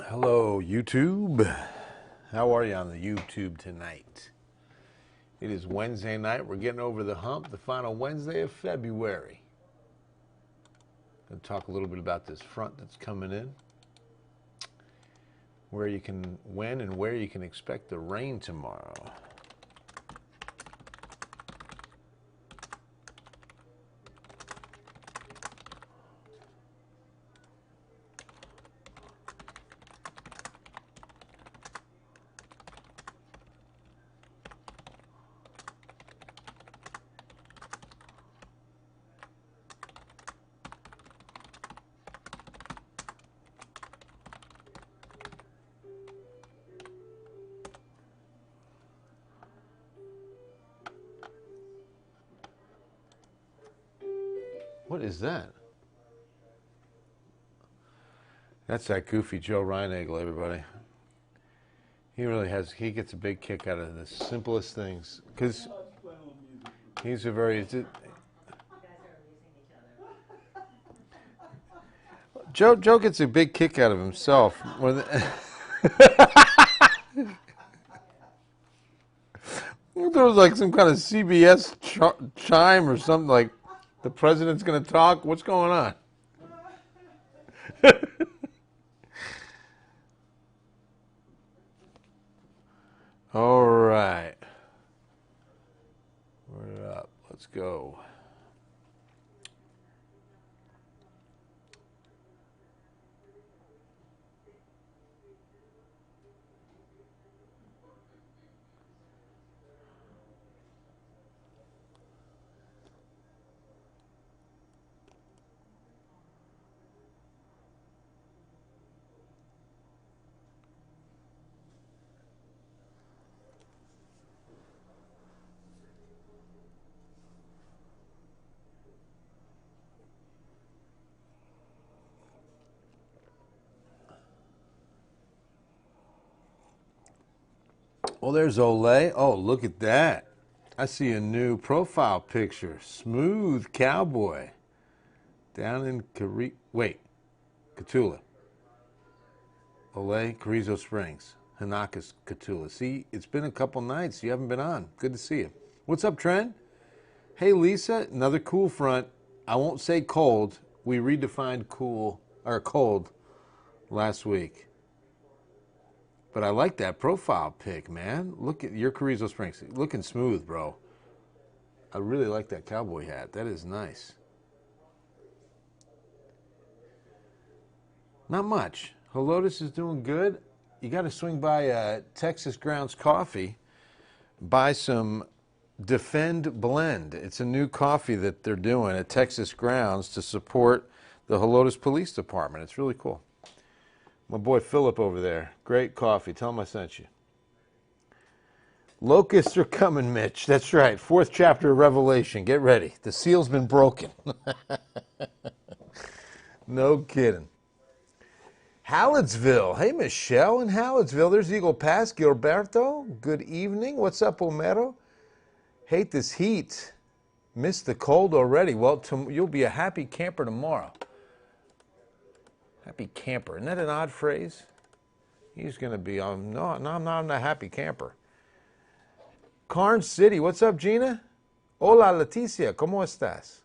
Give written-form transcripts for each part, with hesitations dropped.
Hello, YouTube. How are you on the YouTube tonight? It is Wednesday night. We're getting over the hump, the final Wednesday of February. Going to talk a little bit about this front that's coming in, when and where you can expect the rain tomorrow. What is that? That's that goofy Joe Reinagle, everybody. He gets a big kick out of the simplest things. Because he's a very... Joe gets a big kick out of himself. There was like some kind of CBS chime or something like, the president's going to talk. What's going on? All right. We're up. Let's go. Well, there's Olay. Oh, look at that. I see a new profile picture. Smooth cowboy. Down in Cotulla. Olay, Carrizo Springs. Hanaka's Cotulla. See, it's been a couple nights. You haven't been on. Good to see you. What's up, Trent? Hey, Lisa. Another cool front. I won't say cold. We redefined cold last week. But I like that profile pic, man. Look at your Carrizo Springs. Looking smooth, bro. I really like that cowboy hat. That is nice. Not much. Helotus is doing good. You got to swing by Texas Grounds Coffee. Buy some Defend Blend. It's a new coffee that they're doing at Texas Grounds to support the Helotus Police Department. It's really cool. My boy Philip over there. Great coffee. Tell him I sent you. Locusts are coming, Mitch. That's right. 4th chapter of Revelation. Get ready. The seal's been broken. No kidding. Hallettsville. Hey, Michelle in Hallettsville. There's Eagle Pass. Gilberto. Good evening. What's up, Homero? Hate this heat. Missed the cold already. Well, you'll be a happy camper tomorrow. Happy camper. Isn't that an odd phrase? He's going to be on. No, I'm not a happy camper. Carn City. What's up, Gina? Hola, Leticia. ¿Cómo estás?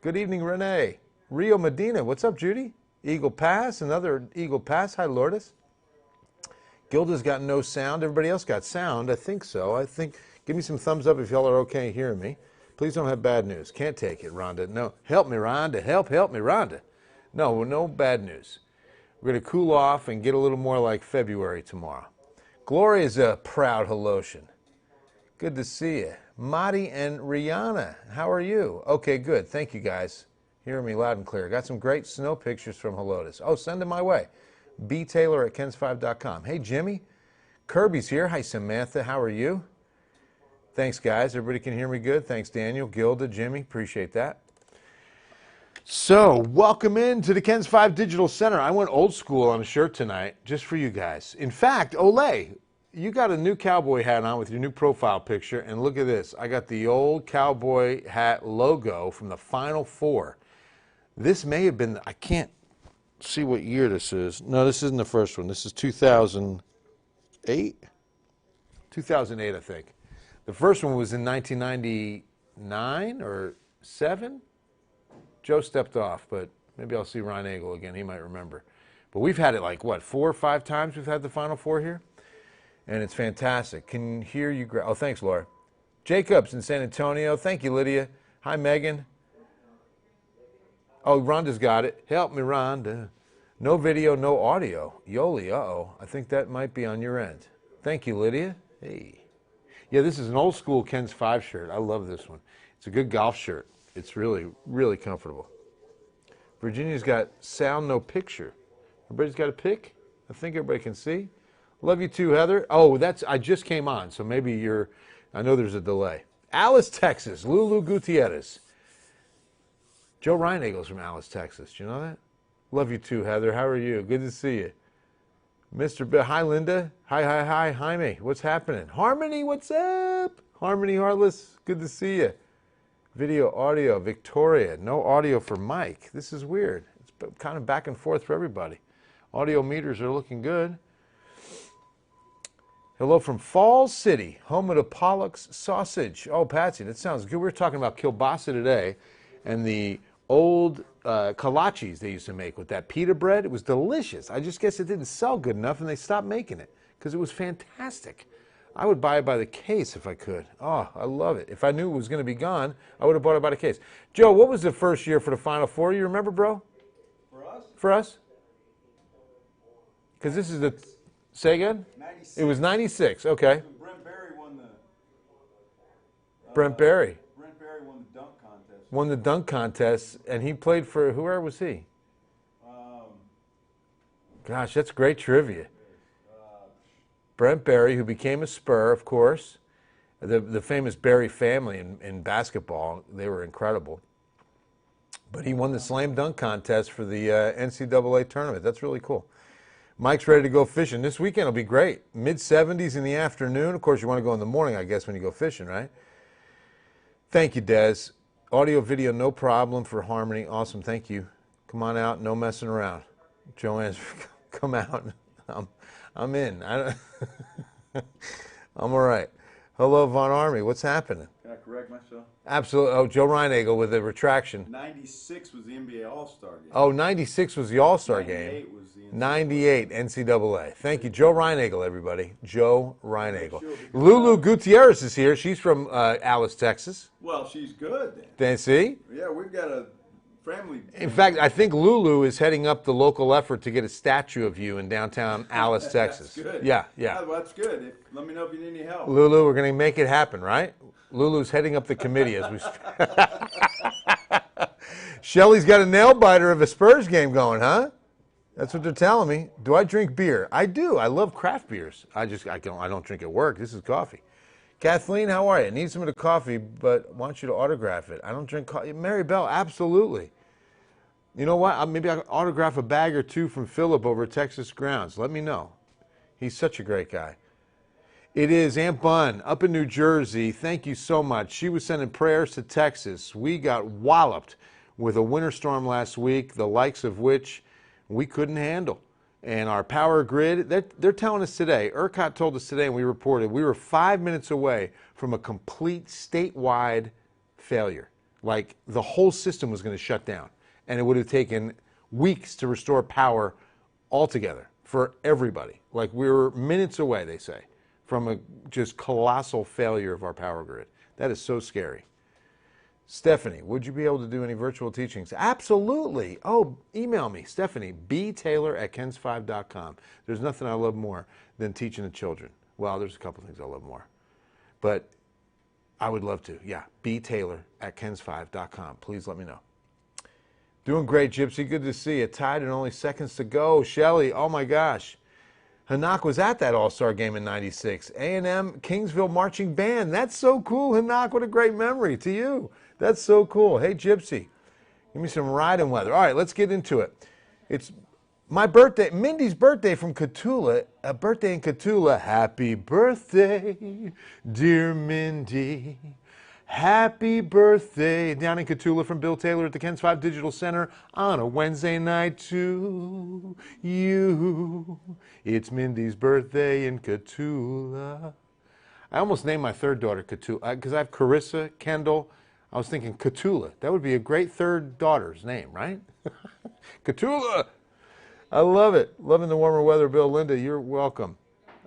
Good evening, Renee. Rio Medina. What's up, Judy? Eagle Pass. Another Eagle Pass. Hi, Lourdes. Gilda's got no sound. Everybody else got sound. I think so. Give me some thumbs up if y'all are okay hearing me. Please don't have bad news. Can't take it, Rhonda. No. Help me, Rhonda. Help me, Rhonda. No bad news. We're going to cool off and get a little more like February tomorrow. Gloria's a proud Helosian. Good to see you. Madi and Rihanna, how are you? Okay, good. Thank you, guys. Hearing me loud and clear. Got some great snow pictures from Helotus. Oh, send them my way. btaylor@kens5.com. Hey, Jimmy. Kirby's here. Hi, Samantha. How are you? Thanks, guys. Everybody can hear me good. Thanks, Daniel, Gilda, Jimmy. Appreciate that. So, welcome into the Ken's 5 Digital Center. I went old school on a shirt tonight, just for you guys. In fact, Olay, you got a new cowboy hat on with your new profile picture, and look at this. I got the old cowboy hat logo from the Final Four. This may have been, I can't see what year this is. No, this isn't the first one. This is 2008? 2008, I think. The first one was in 1999 or 7. Joe stepped off, but maybe I'll see Ron Nagel again. He might remember. But we've had it like, what, 4 or 5 times we've had the Final Four here? And it's fantastic. Can hear you. Oh, thanks, Laura. Jacobs in San Antonio. Thank you, Lydia. Hi, Megan. Oh, Rhonda's got it. Help me, Rhonda. No video, no audio. Yoli, uh-oh. I think that might be on your end. Thank you, Lydia. Hey. Yeah, this is an old school Ken's 5 shirt. I love this one. It's a good golf shirt. It's really, really comfortable. Virginia's got sound, no picture. Everybody's got a pic? I think everybody can see. Love you too, Heather. Oh, I just came on, so maybe I know there's a delay. Alice, Texas. Lulu Gutierrez. Joe Reinagel's from Alice, Texas. Do you know that? Love you too, Heather. How are you? Good to see you. Mr. Bill. Hi, Linda. Hi, Jaime. What's happening? Harmony, what's up? Harmony Heartless. Good to see you. Video, audio. Victoria. No audio for Mike. This is weird. It's kind of back and forth for everybody. Audio meters are looking good. Hello from Falls City, home of the Pollock's sausage. Oh, Patsy, that sounds good. We were talking about kielbasa today and the old kolaches they used to make with that pita bread. It was delicious. I just guess it didn't sell good enough and they stopped making it because it was fantastic. I would buy it by the case if I could. Oh, I love it. If I knew it was going to be gone, I would have bought it by the case. Joe, what was the first year for the Final Four? You remember, bro? For us? For us? Because this is the... Say again? 96. It was 96, okay. Brent Berry won the... Brent Berry. Brent Berry won the dunk contest. Won the dunk contest, and he played for... Where was he? Gosh, that's great trivia. Brent Berry, who became a Spur, of course. The famous Berry family in basketball, they were incredible. But he won the slam dunk contest for the NCAA tournament. That's really cool. Mike's ready to go fishing. This weekend will be great. Mid-70s in the afternoon. Of course, you want to go in the morning, I guess, when you go fishing, right? Thank you, Des. Audio, video, no problem for Harmony. Awesome. Thank you. Come on out. No messing around. Joanne's, come out. I'm in. I'm all right. Hello, Von Army. What's happening? Can I correct myself? Absolutely. Oh, Joe Reinagel with a retraction. 96 was the NBA All-Star game. Oh, 96 was the All-Star game. 98 was the NCAA. 98 NCAA. Thank you. Joe Reinagel, everybody. Joe Reinagel. Lulu Gutierrez is here. She's from Alice, Texas. Well, she's good then. Then see? Yeah, we've got a family. In fact, I think Lulu is heading up the local effort to get a statue of you in downtown Alice, Texas. That's good. Yeah. Well, that's good. Let me know if you need any help. Lulu, we're going to make it happen, right? Lulu's heading up the committee as we speak. Shelly's got a nail biter of a Spurs game going, huh? That's what they're telling me. Do I drink beer? I do. I love craft beers. I don't drink at work. This is coffee. Kathleen, how are you? I need some of the coffee, but want you to autograph it. I don't drink coffee. Mary Bell, absolutely. You know what? Maybe I can autograph a bag or two from Philip over at Texas Grounds. Let me know. He's such a great guy. It is Aunt Bun up in New Jersey. Thank you so much. She was sending prayers to Texas. We got walloped with a winter storm last week, the likes of which we couldn't handle. And our power grid, they're telling us today, ERCOT told us today and we reported, we were 5 minutes away from a complete statewide failure. Like the whole system was going to shut down. And it would have taken weeks to restore power altogether for everybody. Like we were minutes away, they say, from a just colossal failure of our power grid. That is so scary. Stephanie, would you be able to do any virtual teachings? Absolutely. Oh, email me, Stephanie, btaylor@kens5.com. There's nothing I love more than teaching the children. Well, there's a couple things I love more. But I would love to. Yeah, btaylor@kens5.com. Please let me know. Doing great, Gypsy. Good to see you. Tied and only seconds to go. Shelly, oh my gosh. Hanak was at that All-Star game in 96. A&M Kingsville Marching Band. That's so cool, Hanak. What a great memory to you. That's so cool. Hey, Gypsy, give me some riding weather. All right, let's get into it. It's my birthday, Mindy's birthday from Cotulla. A birthday in Cotulla. Happy birthday, dear Mindy. Happy birthday down in Cotulla from Bill Taylor at the Kens 5 Digital Center on a Wednesday night to you. It's Mindy's birthday in Cotulla. I almost named my third daughter Cotulla because I have Carissa, Kendall. I was thinking Cotulla. That would be a great third daughter's name, right? Cotulla. I love it. Loving the warmer weather, Bill. Linda, you're welcome.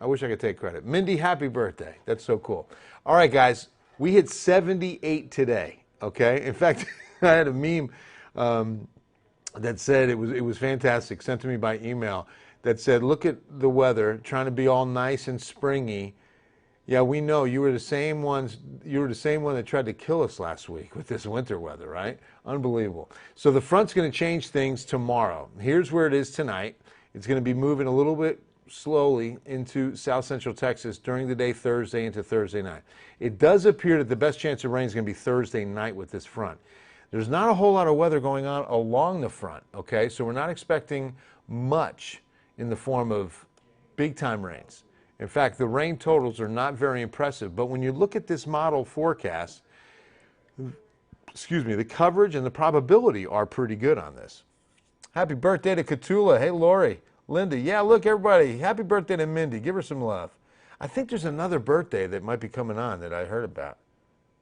I wish I could take credit. Mindy, happy birthday. That's so cool. All right, guys. We hit 78 today, okay? In fact, I had a meme that said it was fantastic, sent to me by email, that said, look at the weather, trying to be all nice and springy. Yeah, we know you were the same one that tried to kill us last week with this winter weather, right? Unbelievable. So the front's going to change things tomorrow. Here's where it is tonight. It's going to be moving a little bit slowly into south central Texas during the day Thursday into Thursday night. It does appear that the best chance of rain is going to be Thursday night with this front. There's not a whole lot of weather going on along the front, okay? So we're not expecting much in the form of big-time rains. In fact, the rain totals are not very impressive, but when you look at this model forecast, the coverage and the probability are pretty good on this. Happy birthday to Cotulla. Hey, Lori. Linda, yeah, look, everybody, happy birthday to Mindy. Give her some love. I think there's another birthday that might be coming on that I heard about.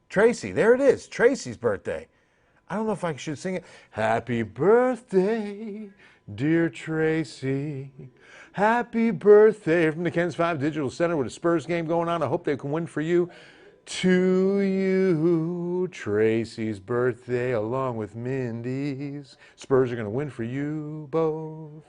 Tracy, there it is, Tracy's birthday. I don't know if I should sing it. Happy birthday, dear Tracy. Happy birthday from the Kens 5 Digital Center with a Spurs game going on. I hope they can win for you. To you, Tracy's birthday along with Mindy's. Spurs are going to win for you both.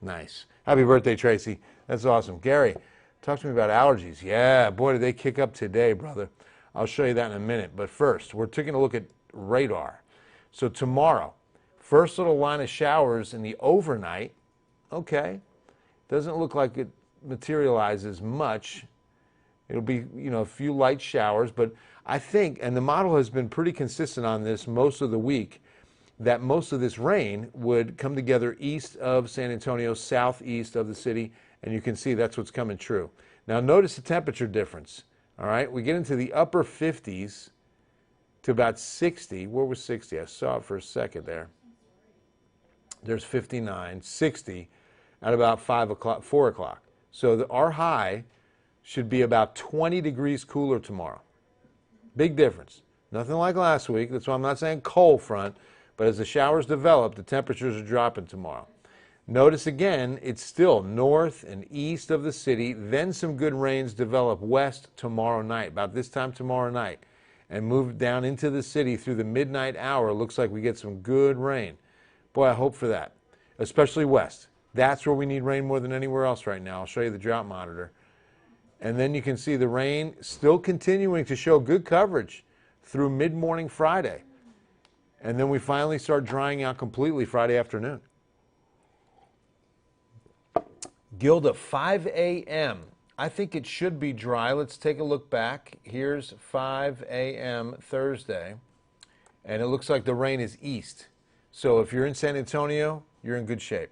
Nice. Happy birthday, Tracy. That's awesome. Gary, talk to me about allergies. Yeah, boy, did they kick up today, brother. I'll show you that in a minute. But first, we're taking a look at radar. So tomorrow, first little line of showers in the overnight. Okay. Doesn't look like it materializes much. It'll be, a few light showers. But I think, and the model has been pretty consistent on this most of the week, that most of this rain would come together east of San Antonio, southeast of the city, and you can see that's what's coming true. Now notice the temperature difference, all right? We get into the upper 50s to about 60. Where was 60? I saw it for a second there. There's 59, 60 at about 5 o'clock, 4 o'clock. So our high should be about 20 degrees cooler tomorrow. Big difference. Nothing like last week. That's why I'm not saying cold front. But as the showers develop, the temperatures are dropping tomorrow. Notice again, it's still north and east of the city. Then some good rains develop west tomorrow night, about this time tomorrow night, and move down into the city through the midnight hour. Looks like we get some good rain. Boy, I hope for that, especially west. That's where we need rain more than anywhere else right now. I'll show you the drought monitor. And then you can see the rain still continuing to show good coverage through mid-morning Friday. And then we finally start drying out completely Friday afternoon. Gilda, 5 a.m. I think it should be dry. Let's take a look back. Here's 5 a.m. Thursday. And it looks like the rain is east. So if you're in San Antonio, you're in good shape.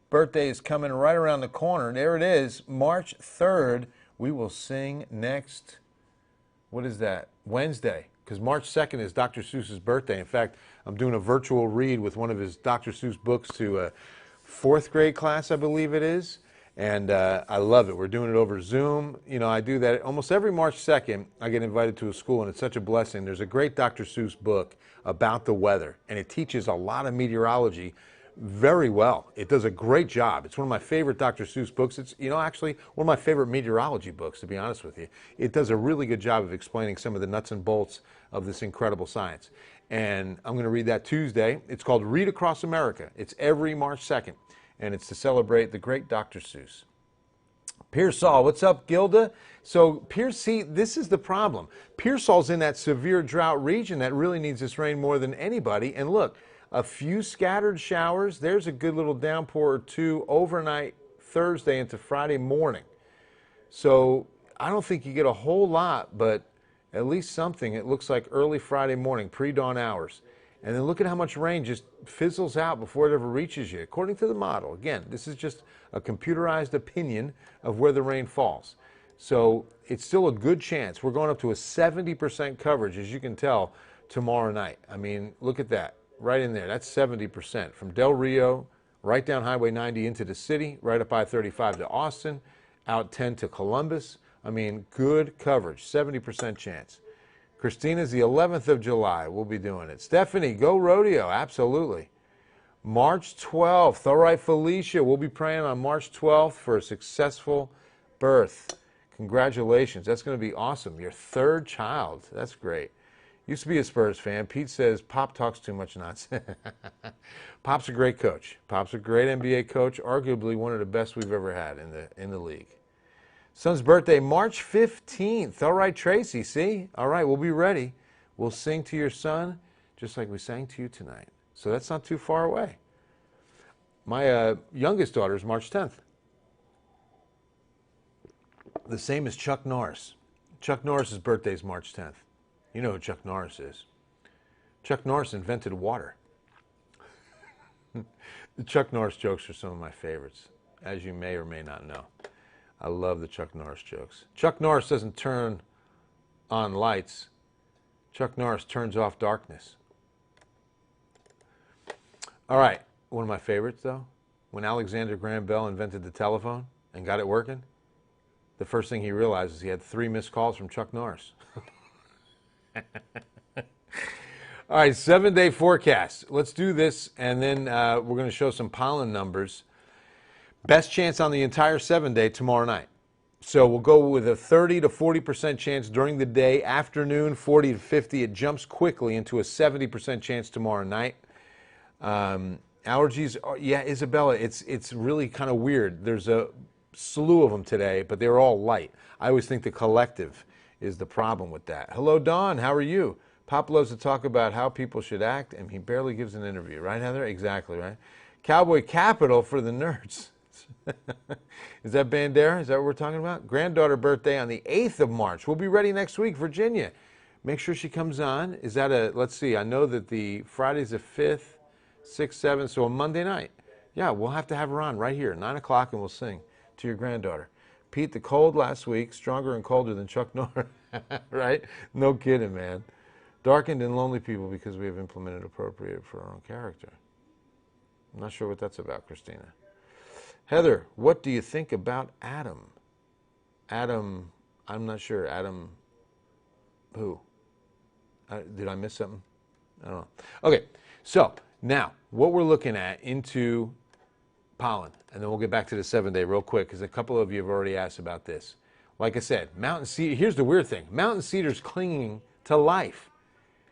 Birthday is coming right around the corner. There it is, March 3rd. We will sing next, what is that, Wednesday. Because March 2nd is Dr. Seuss's birthday. In fact, I'm doing a virtual read with one of his Dr. Seuss books to a 4th grade class, I believe it is. And I love it. We're doing it over Zoom. I do that almost every March 2nd. I get invited to a school, and it's such a blessing. There's a great Dr. Seuss book about the weather, and it teaches a lot of meteorology very well. It does a great job. It's one of my favorite Dr. Seuss books. It's, actually one of my favorite meteorology books, to be honest with you. It does a really good job of explaining some of the nuts and bolts of this incredible science. And I'm going to read that Tuesday. It's called Read Across America. It's every March 2nd, and it's to celebrate the great Dr. Seuss. Pearsall, what's up, Gilda? So see, this is the problem. Pearsall's in that severe drought region that really needs this rain more than anybody. And look, a few scattered showers. There's a good little downpour or two overnight Thursday into Friday morning. So I don't think you get a whole lot, but at least something. It looks like early Friday morning, pre-dawn hours. And then look at how much rain just fizzles out before it ever reaches you, according to the model. Again, this is just a computerized opinion of where the rain falls. So it's still a good chance. We're going up to a 70% coverage, as you can tell, tomorrow night. I mean, look at that. Right in there. That's 70%. From Del Rio, right down Highway 90 into the city, right up I-35 to Austin, out 10 to Columbus. I mean, good coverage, 70% chance. Christina's the 11th of July. We'll be doing it. Stephanie, go rodeo. Absolutely. March 12th. All right, Felicia, we'll be praying on March 12th for a successful birth. Congratulations. That's going to be awesome. Your third child. That's great. Used to be a Spurs fan. Pete says Pop talks too much nonsense. Pop's a great coach. Pop's a great NBA coach, arguably one of the best we've ever had in the league. Son's birthday, March 15th. All right, Tracy, see? All right, we'll be ready. We'll sing to your son just like we sang to you tonight. So that's not too far away. My youngest daughter is March 10th. The same as Chuck Norris. Chuck Norris's birthday is March 10th. You know who Chuck Norris is. Chuck Norris invented water. The Chuck Norris jokes are some of my favorites, as you may or may not know. I love the Chuck Norris jokes. Chuck Norris doesn't turn on lights. Chuck Norris turns off darkness. All right, one of my favorites, though, when Alexander Graham Bell invented the telephone and got it working, the first thing he realized is he had 3 missed calls from Chuck Norris. All right, 7-day forecast. Let's do this, and then we're going to show some pollen numbers. Best chance on the entire 7-day tomorrow night. So we'll go with a 30 to 40% chance during the day, afternoon 40 to 50. It jumps quickly into a 70% chance tomorrow night. Allergies, yeah, Isabella, it's really kind of weird. There's a slew of them today, but they're all light. I always think the collective is the problem with that. Hello, Dawn, how are you? Pop loves to talk about how people should act, and he barely gives an interview. Right, Heather? Exactly, right? Cowboy Capital for the nerds. Is that Bandera? Is that what we're talking about? Granddaughter birthday on the 8th of March. We'll be ready next week, Virginia. Make sure she comes on. Is that let's see, I know that the Friday's the 5th, 6th, 7th, so a Monday night. Yeah, we'll have to have her on right here, 9 o'clock, and we'll sing to your granddaughter. Pete, the cold last week, stronger and colder than Chuck Norris, right? No kidding, man. Darkened and lonely people because we have implemented appropriate for our own character. I'm not sure what that's about, Christina. Heather, what do you think about Adam? Adam, I'm not sure. Adam, who? Did I miss something? I don't know. Okay, so now what we're looking at into pollen, and then we'll get back to the 7-day real quick because a couple of you have already asked about this. Like I said, mountain cedar, here's the weird thing. Mountain cedar's clinging to life.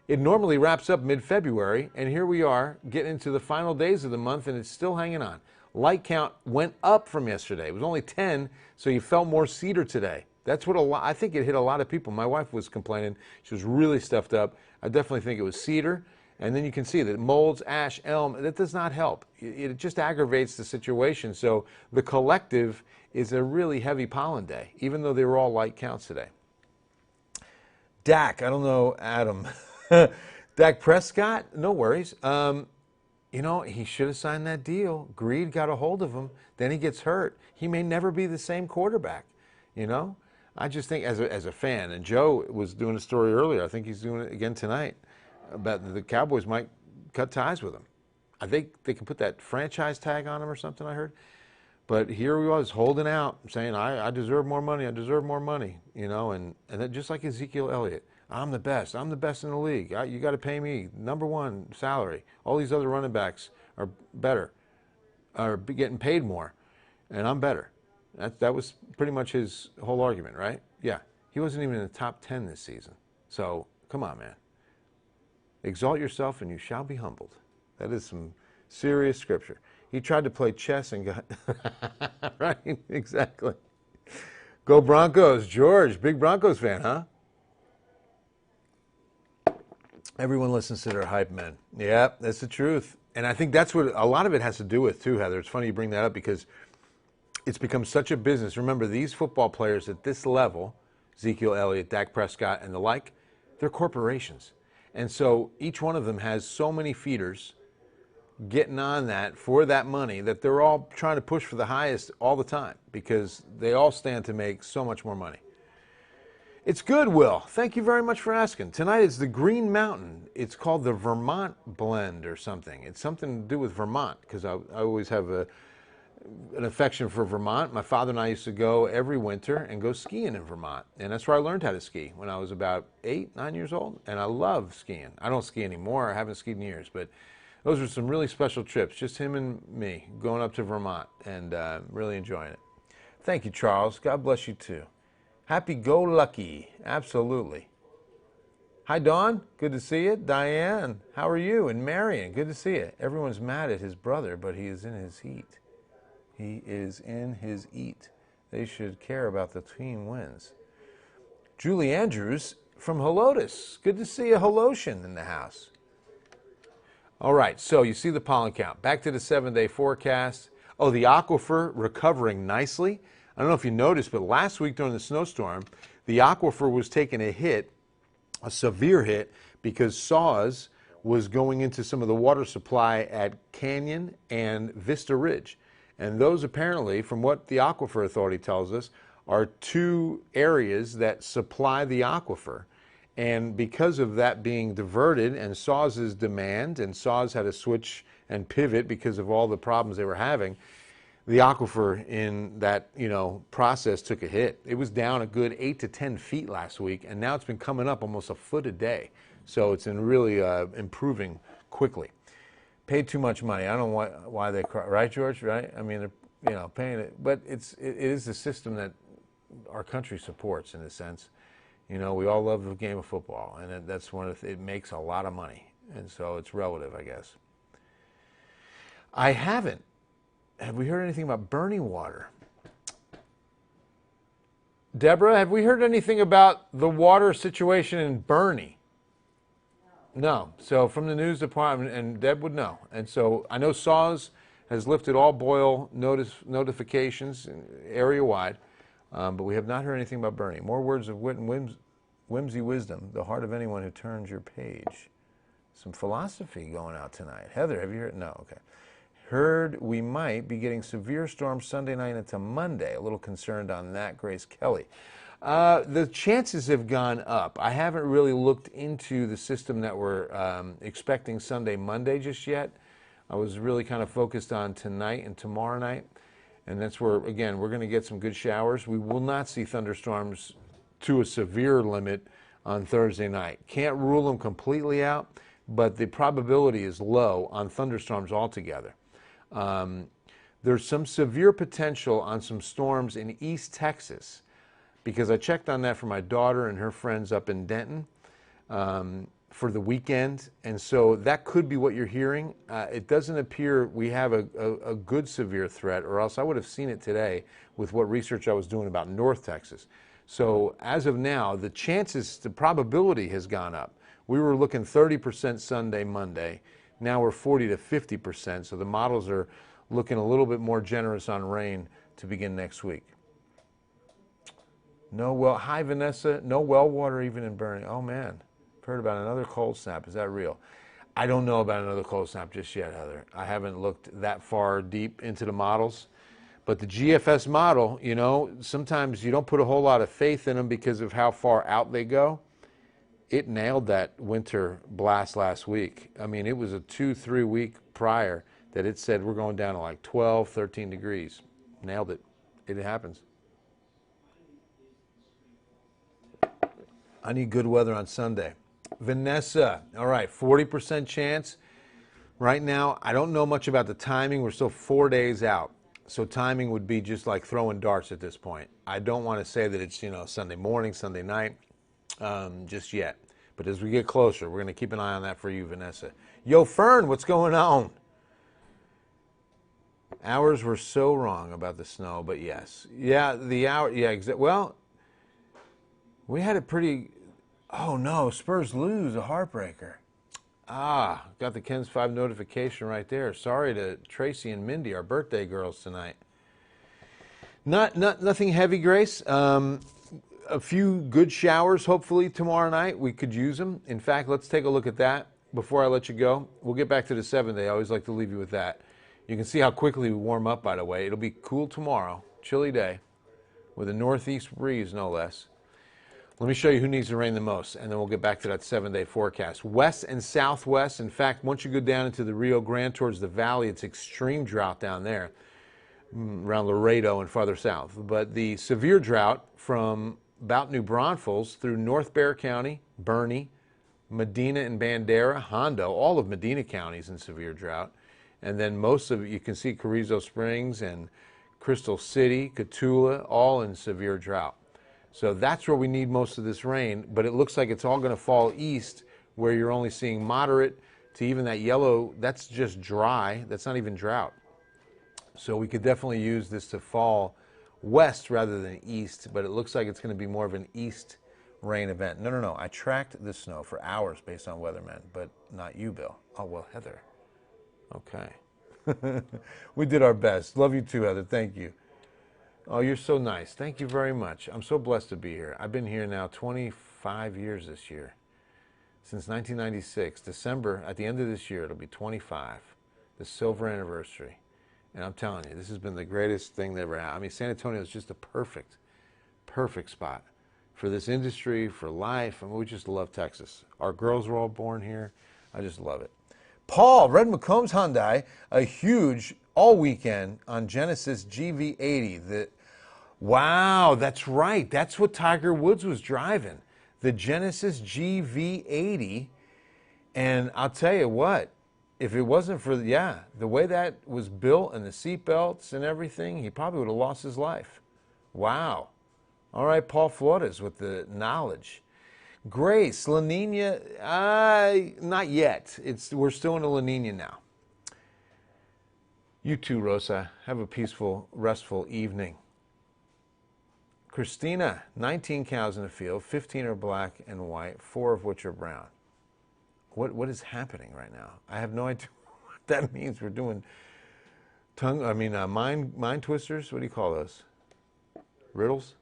It normally wraps up mid-February, and here we are getting into the final days of the month, and it's still hanging on. Light count went up from yesterday. It was only 10, so you felt more cedar today. That's what I think it hit a lot of people. My wife was complaining. She was really stuffed up. I definitely think it was cedar. And then you can see that molds, ash, elm, that does not help. It just aggravates the situation. So the collective is a really heavy pollen day, even though they were all light counts today. Dak, I don't know, Adam. Dak Prescott, no worries. You know, he should have signed that deal. Greed got a hold of him. Then he gets hurt. He may never be the same quarterback, you know? I just think as a fan, and Joe was doing a story earlier, I think he's doing it again tonight, about the Cowboys might cut ties with him. I think they can put that franchise tag on him or something, I heard. But here he was holding out, saying, I deserve more money, I deserve more money, you know? And then just like Ezekiel Elliott. I'm the best in the league. You got to pay me #1 salary. All these other running backs are better, are getting paid more, and I'm better. That was pretty much his whole argument, right? Yeah, he wasn't even in the top 10 this season. So come on, man. Exalt yourself and you shall be humbled. That is some serious scripture. He tried to play chess and got right, exactly. Go Broncos, George, big Broncos fan, huh? Everyone listens to their hype men. Yeah, that's the truth. And I think that's what a lot of it has to do with, too, Heather. It's funny you bring that up because it's become such a business. Remember, these football players at this level, Ezekiel Elliott, Dak Prescott, and the like, they're corporations. And so each one of them has so many feeders getting on that for that money, that they're all trying to push for the highest all the time because they all stand to make so much more money. It's good, Will. Thank you very much for asking. Tonight is the Green Mountain. It's called the Vermont Blend or something. It's something to do with Vermont because I always have an affection for Vermont. My father and I used to go every winter and go skiing in Vermont. And that's where I learned how to ski when I was about 8, 9 years old. And I love skiing. I don't ski anymore. I haven't skied in years. But those were some really special trips. Just him and me going up to Vermont and really enjoying it. Thank you, Charles. God bless you, too. Happy-go-lucky. Absolutely. Hi, Dawn. Good to see you. Diane, how are you? And Marion, good to see you. Everyone's mad at his brother, but he is in his heat. He is in his eat. They should care about the team wins. Julie Andrews from Helotes. Good to see a Helosian in the house. All right, so you see the pollen count. Back to the 7-day forecast. Oh, the aquifer recovering nicely. I don't know if you noticed, but last week during the snowstorm, the aquifer was taking a hit, a severe hit, because SAWS was going into some of the water supply at Canyon and Vista Ridge. And those apparently, from what the Aquifer Authority tells us, are two areas that supply the aquifer. And because of that being diverted and SAWS's demand, and SAWS had to switch and pivot because of all the problems they were having, the aquifer in that process took a hit. It was down a good 8 to 10 feet last week, and now it's been coming up almost a foot a day. So it's really improving quickly. Paid too much money. I don't know why they cry, right, George? Right? I mean, they're paying it, but it is a system that our country supports in a sense. We all love the game of football, and that's it makes a lot of money, and so it's relative, I guess. I haven't. Have we heard anything about Bernie water? Deborah, have we heard anything about the water situation in Bernie? No. So from the news department, and Deb would know. And so I know SAWS has lifted all boil notifications area-wide, but we have not heard anything about Bernie. More words of wit and whimsy wisdom, the heart of anyone who turns your page. Some philosophy going out tonight. Heather, have you heard? No, okay. Heard we might be getting severe storms Sunday night into Monday. A little concerned on that, Grace Kelly. The chances have gone up. I haven't really looked into the system that we're expecting Sunday, Monday just yet. I was really kind of focused on tonight and tomorrow night. And that's where, again, we're going to get some good showers. We will not see thunderstorms to a severe limit on Thursday night. Can't rule them completely out, but the probability is low on thunderstorms altogether. There's some severe potential on some storms in East Texas, because I checked on that for my daughter and her friends up in Denton for the weekend, and so that could be what you're hearing. It doesn't appear we have a good severe threat, or else I would have seen it today with what research I was doing about North Texas. So as of now, the probability has gone up. We were looking 30% Sunday, Monday. Now we're 40 to 50%, so the models are looking a little bit more generous on rain to begin next week. No well, hi Vanessa, no well water even in Bernie. Oh man, I've heard about another cold snap. Is that real? I don't know about another cold snap just yet, Heather. I haven't looked that far deep into the models. But the GFS model, sometimes you don't put a whole lot of faith in them because of how far out they go. It nailed that winter blast last week. I mean, it was a 2-3 week prior that it said we're going down to like 12, 13 degrees. Nailed it. It happens. I need good weather on Sunday. Vanessa, all right, 40% chance. Right now, I don't know much about the timing. We're still 4 days out. So timing would be just like throwing darts at this point. I don't want to say that it's, Sunday morning, Sunday night. Just yet. But as we get closer, we're going to keep an eye on that for you, Vanessa. Yo, Fern, what's going on? Hours were so wrong about the snow, but yes. Yeah, the hour, yeah, well, we had a pretty, oh no, Spurs lose, a heartbreaker. Got the Ken's 5 notification right there. Sorry to Tracy and Mindy, our birthday girls tonight. Nothing heavy, Grace. A few good showers, hopefully, tomorrow night. We could use them. In fact, let's take a look at that. before I let you go, we'll get back to the 7-day. I always like to leave you with that. You can see how quickly we warm up, by the way. It'll be cool tomorrow, chilly day, with a northeast breeze, no less. Let me show you who needs to rain the most, and then we'll get back to that 7-day forecast. West and southwest. In fact, once you go down into the Rio Grande towards the valley, it's extreme drought down there, around Laredo and farther south. But the severe drought from about New Braunfels through North Bexar County, Bernie, Medina and Bandera, Hondo, all of Medina counties in severe drought. And then most of it, you can see Carrizo Springs and Crystal City, Cotulla, all in severe drought. So that's where we need most of this rain, but it looks like it's all going to fall east, where you're only seeing moderate to even that yellow. That's just dry. That's not even drought. So we could definitely use this to fall west rather than east, but it looks like it's going to be more of an east rain event. No. I tracked the snow for hours based on weathermen, but not you, Bill. Oh, well, Heather. Okay. We did our best. Love you too, Heather. Thank you. Oh, you're so nice. Thank you very much. I'm so blessed to be here. I've been here now 25 years this year. Since 1996. December, at the end of this year, it'll be 25. The silver anniversary. And I'm telling you, this has been the greatest thing that ever happened. I mean, San Antonio is just a perfect spot for this industry, for life. I mean, we just love Texas. Our girls were all born here. I just love it. Paul, Red McCombs Hyundai, a huge all weekend on Genesis GV80. Wow, that's right. That's what Tiger Woods was driving. The Genesis GV80. And I'll tell you what, if it wasn't for, the way that was built and the seat belts and everything, he probably would have lost his life. Wow. All right, Paul Flores with the knowledge. Grace, La Nina, not yet. We're still in a La Nina now. You too, Rosa. Have a peaceful, restful evening. Christina, 19 cows in the field, 15 are black and white, 4 of which are brown. What is happening right now? I have no idea what that means. We're doing mind twisters. What do you call those? Riddles?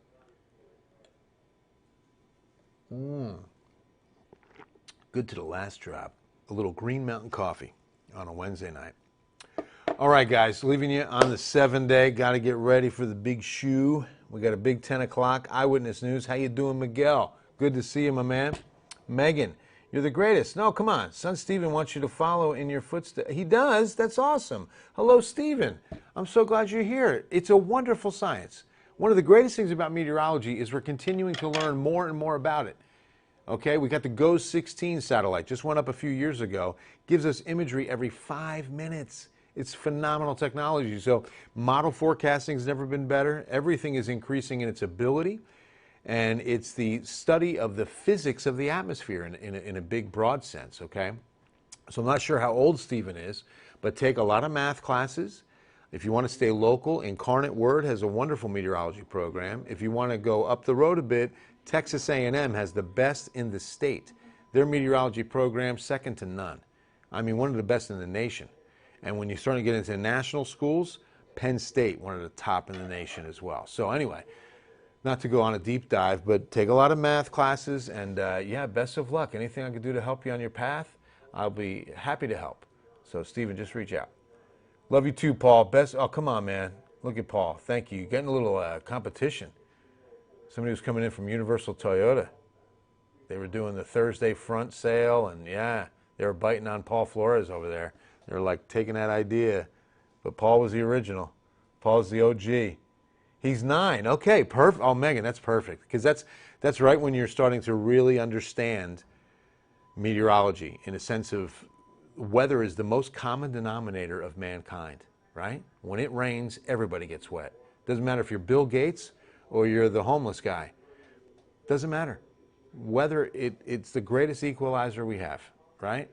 Good to the last drop. A little Green Mountain coffee on a Wednesday night. All right, guys, leaving you on the 7-day. Got to get ready for the big shoe. We got a big 10 o'clock Eyewitness News. How you doing, Miguel? Good to see you, my man. Megan, you're the greatest. No, come on. Son Steven wants you to follow in your footsteps. He does? That's awesome. Hello, Steven. I'm so glad you're here. It's a wonderful science. One of the greatest things about meteorology is we're continuing to learn more and more about it. Okay, we got the GOES 16 satellite, just went up a few years ago, gives us imagery every 5 minutes. It's phenomenal technology. So model forecasting has never been better. Everything is increasing in its ability, and it's the study of the physics of the atmosphere in a big, broad sense, okay? So I'm not sure how old Stephen is, but take a lot of math classes. If you want to stay local, Incarnate Word has a wonderful meteorology program. If you want to go up the road a bit, Texas A&M has the best in the state. Their meteorology program, second to none. I mean, one of the best in the nation. And when you start to get into national schools, Penn State, one of the top in the nation as well. So anyway, not to go on a deep dive, but take a lot of math classes, and best of luck. Anything I can do to help you on your path, I'll be happy to help. So Stephen, just reach out. Love you too, Paul. Oh, come on, man. Look at Paul. Thank you. You're getting a little competition. Somebody was coming in from Universal Toyota. They were doing the Thursday front sale, and they were biting on Paul Flores over there. They were like taking that idea. But Paul was the original. Paul's the OG. He's 9. Okay, perfect. Oh, Megan, that's perfect. Because that's right when you're starting to really understand meteorology in a sense of weather is the most common denominator of mankind, right? When it rains, everybody gets wet. Doesn't matter if you're Bill Gates or you're the homeless guy. Doesn't matter. Weather, it's the greatest equalizer we have, right?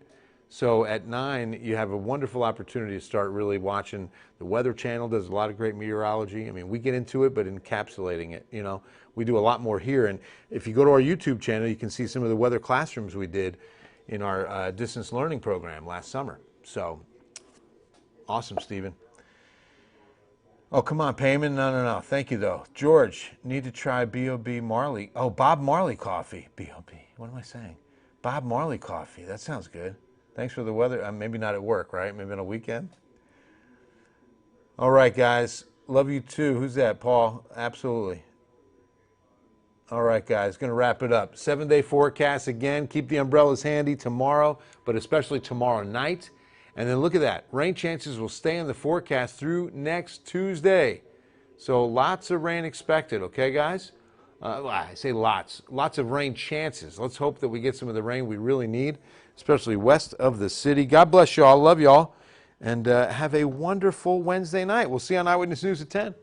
So at 9, you have a wonderful opportunity to start really watching. The Weather Channel does a lot of great meteorology. I mean, we get into it, but encapsulating it, you know. We do a lot more here. And if you go to our YouTube channel, you can see some of the weather classrooms we did in our distance learning program last summer. So, awesome, Stephen. Oh, come on, Payman. No. Thank you, though. George, need to try B.O.B. Marley. Oh, Bob Marley coffee. B.O.B. What am I saying? Bob Marley coffee. That sounds good. Thanks for the weather. Maybe not at work, right? Maybe on a weekend. All right, guys. Love you too. Who's that, Paul? Absolutely. All right, guys. Going to wrap it up. 7-day forecast again. Keep the umbrellas handy tomorrow, but especially tomorrow night. And then look at that. Rain chances will stay in the forecast through next Tuesday. So lots of rain expected, okay, guys? Well, I say lots of rain chances. Let's hope that we get some of the rain we really need, especially west of the city. God bless y'all. Love y'all. And have a wonderful Wednesday night. We'll see you on Eyewitness News at 10.